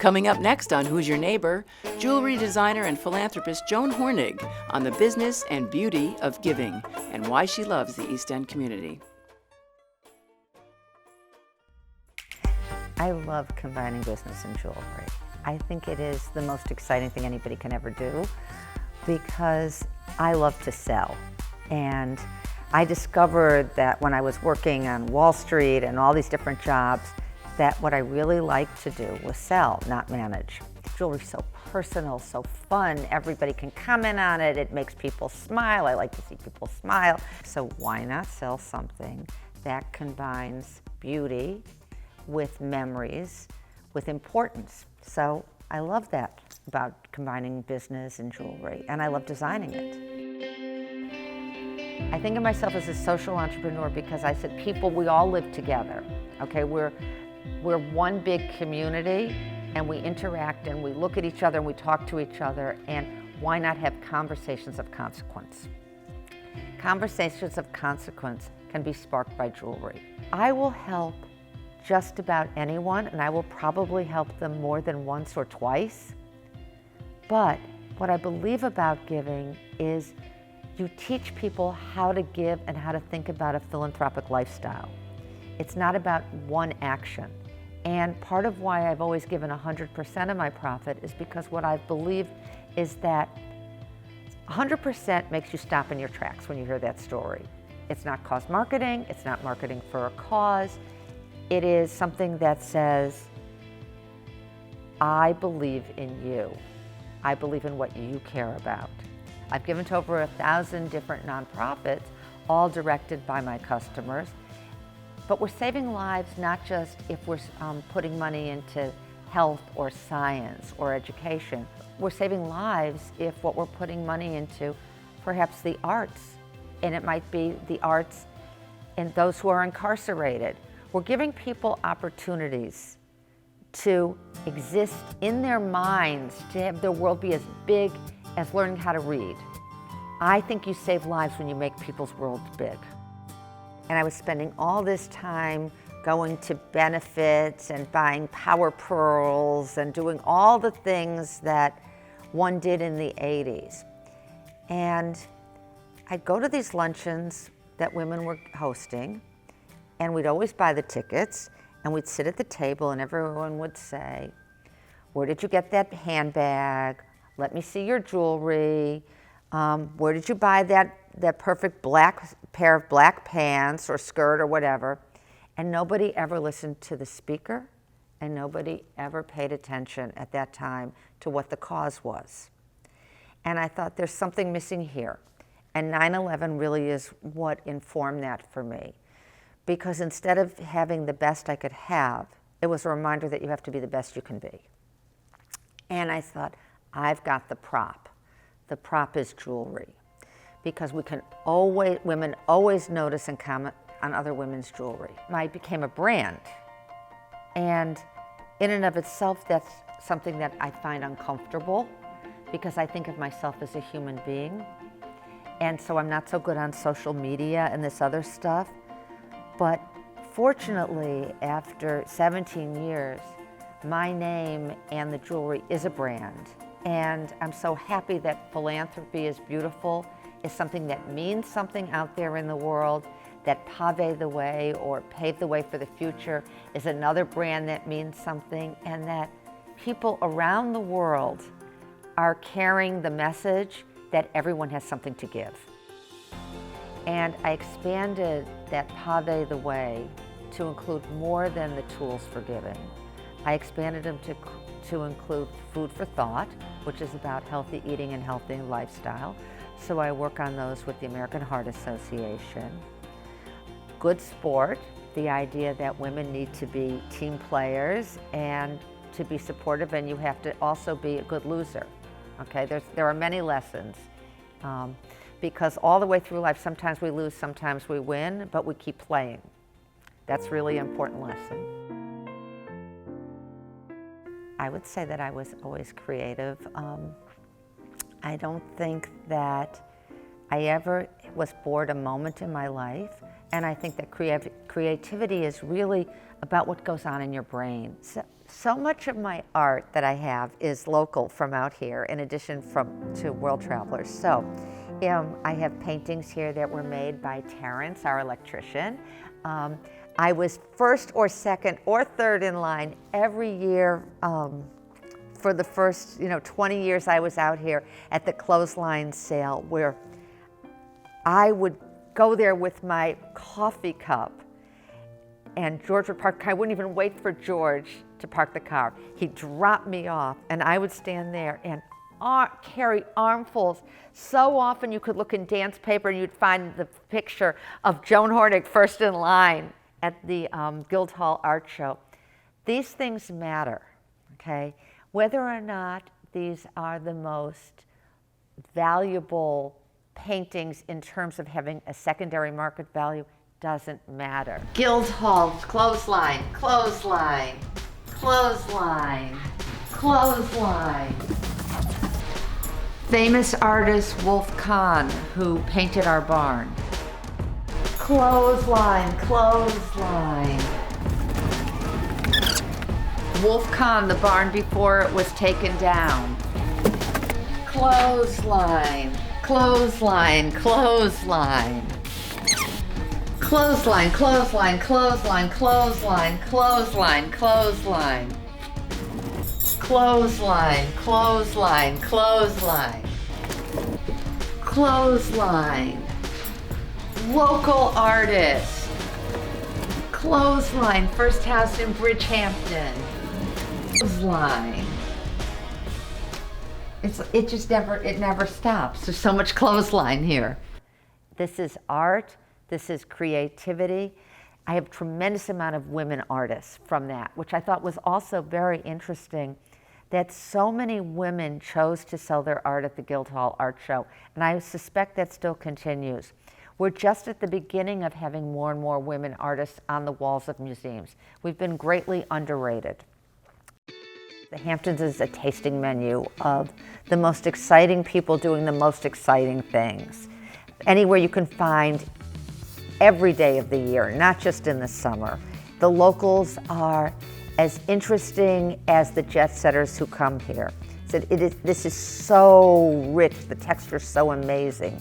Coming up next on Who's Your Neighbor, jewelry designer and philanthropist Joan Hornig on the business and beauty of giving and why she loves the East End community. I love combining business and jewelry. I think it is the most exciting thing anybody can ever do because I love to sell. And I discovered that when I was working on Wall Street and all these different jobs, that what I really liked to do was sell, not manage. Jewelry's so personal, so fun. Everybody can comment on it. It makes people smile. I like to see people smile. So why not sell something that combines beauty with memories, with importance? So I love that about combining business and jewelry, and I love designing it. I think of myself as a social entrepreneur because I said, people, we all live together, okay? We're one big community, and we interact, and we look at each other, and we talk to each other, and why not have conversations of consequence? Conversations of consequence can be sparked by jewelry. I will help just about anyone, and I will probably help them more than once or twice. But what I believe about giving is you teach people how to give and how to think about a philanthropic lifestyle. It's not about one action. And part of why I've always given 100% of my profit is because what I believe is that 100% makes you stop in your tracks when you hear that story. It's not cause marketing, it's not marketing for a cause. It is something that says, I believe in you. I believe in what you care about. I've given to over 1,000 different nonprofits, all directed by my customers. But we're saving lives not just if we're putting money into health or science or education. We're saving lives if what we're putting money into, perhaps the arts, and it might be the arts in those who are incarcerated. We're giving people opportunities to exist in their minds, to have their world be as big as learning how to read. I think you save lives when you make people's worlds big. And I was spending all this time going to benefits and buying power pearls and doing all the things that one did in the 80s. And I'd go to these luncheons that women were hosting, and we'd always buy the tickets, and we'd sit at the table, and everyone would say, where did you get that handbag? Let me see your jewelry. Where did you buy that perfect black pair of black pants or skirt or whatever? And nobody ever listened to the speaker, and nobody ever paid attention at that time to what the cause was. And I thought, there's something missing here. And 9/11 really is what informed that for me. Because instead of having the best I could have, it was a reminder that you have to be the best you can be. And I thought, I've got the prop. The prop is jewelry. Because women always notice and comment on other women's jewelry. I became a brand. And in and of itself, that's something that I find uncomfortable because I think of myself as a human being. And so I'm not so good on social media and this other stuff. But fortunately, after 17 years, my name and the jewelry is a brand. And I'm so happy that Philanthropy is Beautiful is something that means something out there in the world, that Pave the Way or Pave the Way for the Future is another brand that means something, and that people around the world are carrying the message that everyone has something to give. And I expanded that Pave the Way to include more than the tools for giving. I expanded them to include food for thought, which is about healthy eating and healthy lifestyle. So I work on those with the American Heart Association. Good sport, the idea that women need to be team players and to be supportive, and you have to also be a good loser. Okay, there are many lessons. Because all the way through life, sometimes we lose, sometimes we win, but we keep playing. That's really an important lesson. I would say that I was always creative. I don't think that I ever was bored a moment in my life, and I think that creativity is really about what goes on in your brain. So much of my art that I have is local from out here, in addition to world travelers. So I have paintings here that were made by Terrence, our electrician. I was first or second or third in line every year for the first 20 years I was out here at the clothesline sale, where I would go there with my coffee cup, and George would park. I wouldn't even wait for George to park the car. He'd drop me off, and I would stand there and carry armfuls. So often you could look in dance paper and you'd find the picture of Joan Hornig first in line at the Guildhall Art Show. These things matter, okay? Whether or not these are the most valuable paintings in terms of having a secondary market value doesn't matter. Guildhall, clothesline, clothesline, clothesline, clothesline. Famous artist Wolf Kahn, who painted our barn. Clothesline, clothesline. Wolf Kahn, the barn before it was taken down. Clothesline, clothesline, clothesline. Clothesline, clothesline, clothesline, clothesline, clothesline, clothesline. Clothesline, clothesline, clothesline. Clothesline. Local artist. Clothesline, first house in Bridgehampton. Clothesline. It never stops. There's so much clothesline here. This is art. This is creativity. I have a tremendous amount of women artists from that, which I thought was also very interesting, that so many women chose to sell their art at the Guildhall Art Show, and I suspect that still continues. We're just at the beginning of having more and more women artists on the walls of museums. We've been greatly underrated. The Hamptons is a tasting menu of the most exciting people doing the most exciting things. Anywhere you can find every day of the year, not just in the summer. The locals are as interesting as the jet setters who come here. So this is so rich, the texture is so amazing.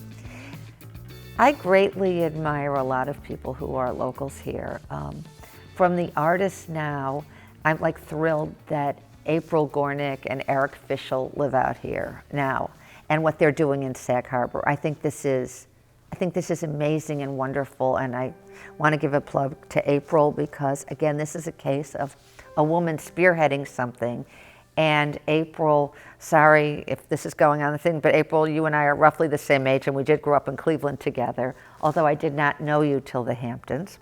I greatly admire a lot of people who are locals here. From the artists now, I'm like thrilled that April Gornick and Eric Fischel live out here now, and what they're doing in Sag Harbor. I think this is amazing and wonderful, and I want to give a plug to April because, again, this is a case of a woman spearheading something. And April, sorry if this is going on the thing, but April, you and I are roughly the same age, and we did grow up in Cleveland together, although I did not know you till the Hamptons.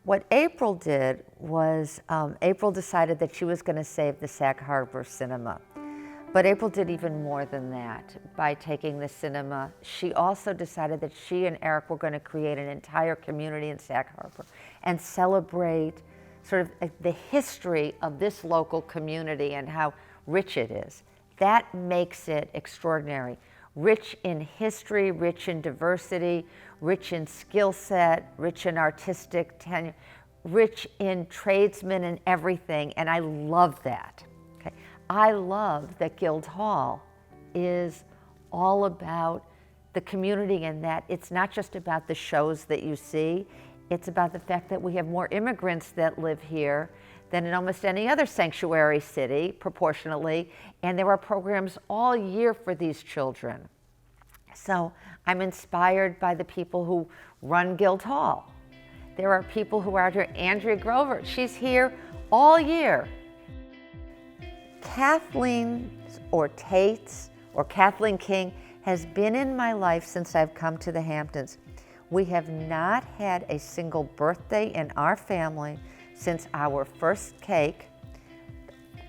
What April did was, April decided that she was going to save the Sag Harbor cinema. But April did even more than that. By taking the cinema, she also decided that she and Eric were going to create an entire community in Sag Harbor and celebrate sort of the history of this local community and how rich it is. That makes it extraordinary. Rich in history, rich in diversity, rich in skill set, rich in artistic tenure, rich in tradesmen and everything, and I love that. Okay? I love that Guildhall is all about the community, and that it's not just about the shows that you see, it's about the fact that we have more immigrants that live here than in almost any other sanctuary city, proportionally, and there are programs all year for these children. So I'm inspired by the people who run Guildhall. There are people who are out here. Andrea Grover, she's here all year. Kathleen or Tate's or Kathleen King has been in my life since I've come to the Hamptons. We have not had a single birthday in our family since our first cake.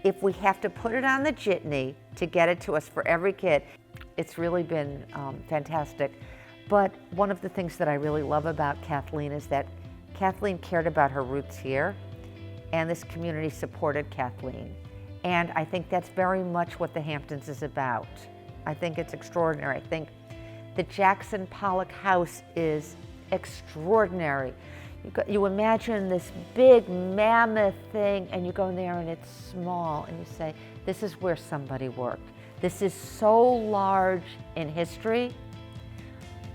If we have to put it on the jitney to get it to us for every kid, it's really been fantastic. But one of the things that I really love about Kathleen is that Kathleen cared about her roots here, and this community supported Kathleen. And I think that's very much what the Hamptons is about. I think it's extraordinary. I think the Jackson Pollock House is extraordinary. You imagine this big mammoth thing and you go in there and it's small and you say, this is where somebody worked. This is so large in history,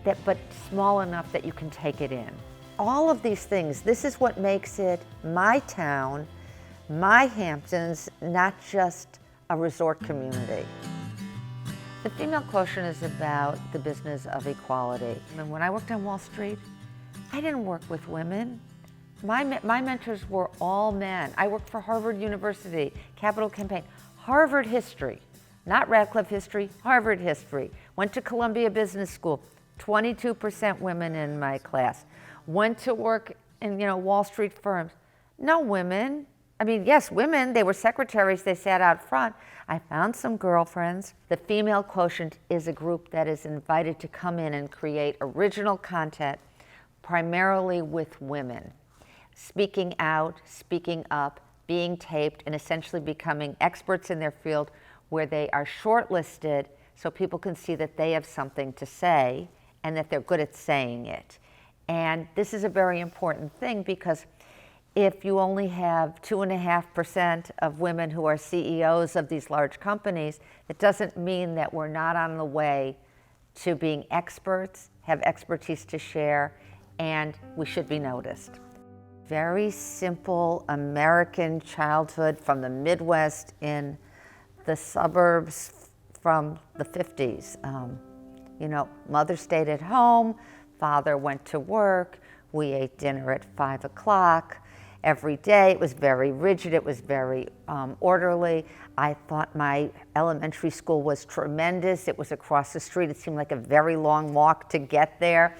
but small enough that you can take it in. All of these things, this is what makes it my town, my Hamptons, not just a resort community. The Female Quotient is about the business of equality. And when I worked on Wall Street, I didn't work with women. My mentors were all men. I worked for Harvard University, Capital Campaign, Harvard history, not Radcliffe history, Harvard history. Went to Columbia Business School, 22% women in my class. Went to work in Wall Street firms, no women. I mean, yes, women, they were secretaries, they sat out front. I found some girlfriends. The Female Quotient is a group that is invited to come in and create original content, primarily with women, speaking out, speaking up, being taped, and essentially becoming experts in their field where they are shortlisted so people can see that they have something to say and that they're good at saying it. And this is a very important thing because if you only have 2.5% of women who are CEOs of these large companies, it doesn't mean that we're not on the way to being experts, have expertise to share, and we should be noticed. Very simple American childhood from the Midwest in the suburbs from the 50s. Mother stayed at home, father went to work, we ate dinner at 5 o'clock. Every day. It was very rigid, it was very orderly. I thought my elementary school was tremendous. It was across the street. It seemed like a very long walk to get there.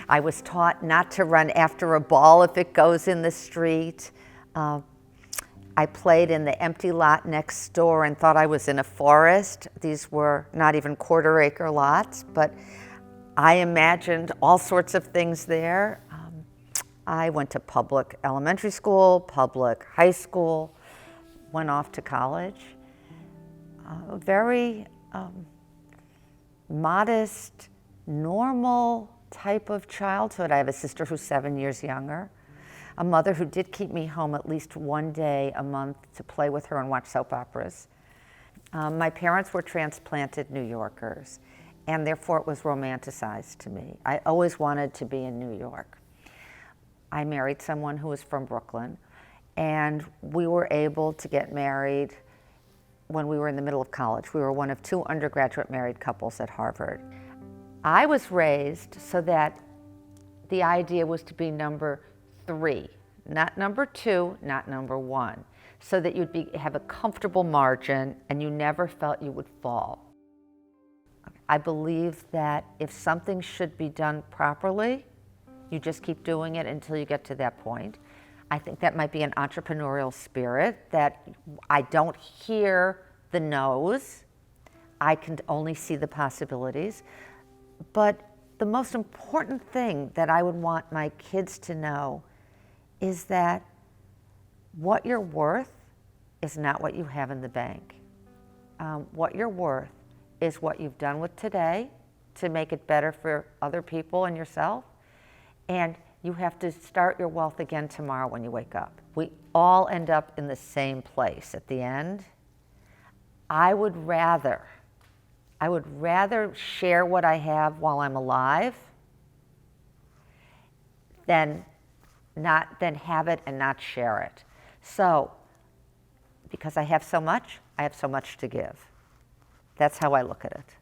I was taught not to run after a ball if it goes in the street. I played in the empty lot next door and thought I was in a forest. These were not even quarter-acre lots, but I imagined all sorts of things there. I went to public elementary school, public high school, went off to college. A very modest, normal type of childhood. I have a sister who's 7 years younger, a mother who did keep me home at least one day a month to play with her and watch soap operas. My parents were transplanted New Yorkers, and therefore it was romanticized to me. I always wanted to be in New York. I married someone who was from Brooklyn, and we were able to get married when we were in the middle of college. We were one of 2 undergraduate married couples at Harvard. I was raised so that the idea was to be number 3, not number 2, not number 1, so that you'd have a comfortable margin and you never felt you would fall. I believe that if something should be done properly, you just keep doing it until you get to that point. I think that might be an entrepreneurial spirit, that I don't hear the no's. I can only see the possibilities. But the most important thing that I would want my kids to know is that what you're worth is not what you have in the bank. What you're worth is what you've done with today to make it better for other people and yourself. And you have to start your wealth again tomorrow when you wake up. We all end up in the same place at the end. I would rather share what I have while I'm alive than have it and not share it. So, because I have so much to give. That's how I look at it.